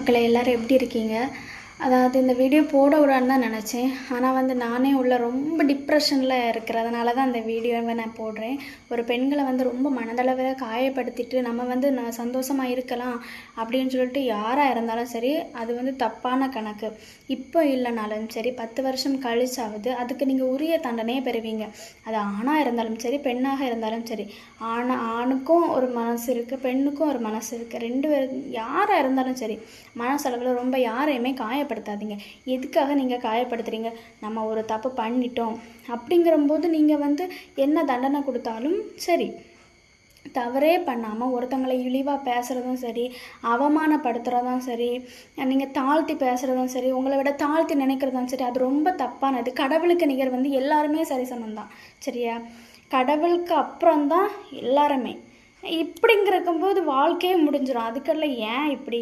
மக்களை எல்லாரும் எப்படி இருக்கீங்க? அதாவது இந்த வீடியோ போட விடான்னு தான் நினச்சேன். ஆனால் நானே உள்ள ரொம்ப டிப்ரெஷனில் இருக்கிறதுனால தான் அந்த வீடியோவை நான் போடுறேன். ஒரு பெண்களை ரொம்ப மனதளவில் காயப்படுத்திட்டு நம்ம நான் சந்தோஷமாக இருக்கலாம் அப்படின்னு சொல்லிட்டு யாராக இருந்தாலும் சரி, அது தப்பான கணக்கு. இப்போ இல்லைனாலும் சரி 10 வருஷம் கழிச்சாவது அதுக்கு நீங்கள் உரிய தண்டனையை பெறுவீங்க. அது ஆணாக இருந்தாலும் சரி, பெண்ணாக இருந்தாலும் சரி. ஆணுக்கும் ஒரு மனசு இருக்குது, பெண்ணுக்கும் ஒரு மனசு இருக்குது. 2 பேர் யாராக இருந்தாலும் சரி, மனசளவில் ரொம்ப யாரையுமே காயப்படுத்தாதீங்க. எதுக்காக நீங்கள் காயப்படுத்துகிறீங்க? நம்ம ஒரு தப்பு பண்ணிட்டோம் அப்படிங்கிறம்போது நீங்கள் என்ன தண்டனை கொடுத்தாலும் சரி, தவறே பண்ணாமல் ஒருத்தங்களை இழிவாக பேசுகிறதும் சரி, அவமானப்படுத்துகிறதும் சரி, நீங்கள் தாழ்த்தி பேசுகிறதும் சரி, உங்களை விட தாழ்த்தி நினைக்கிறதும் சரி, அது ரொம்ப தப்பானது. கடவுளுக்கு நிகர் எல்லாருமே சரிசமம் தான். சரியா? கடவுளுக்கு அப்புறம்தான் எல்லாருமே. இப்படிங்கிறக்கும்போது வாழ்க்கையே முடிஞ்சிடும். அதுக்கெல்லாம் ஏன் இப்படி?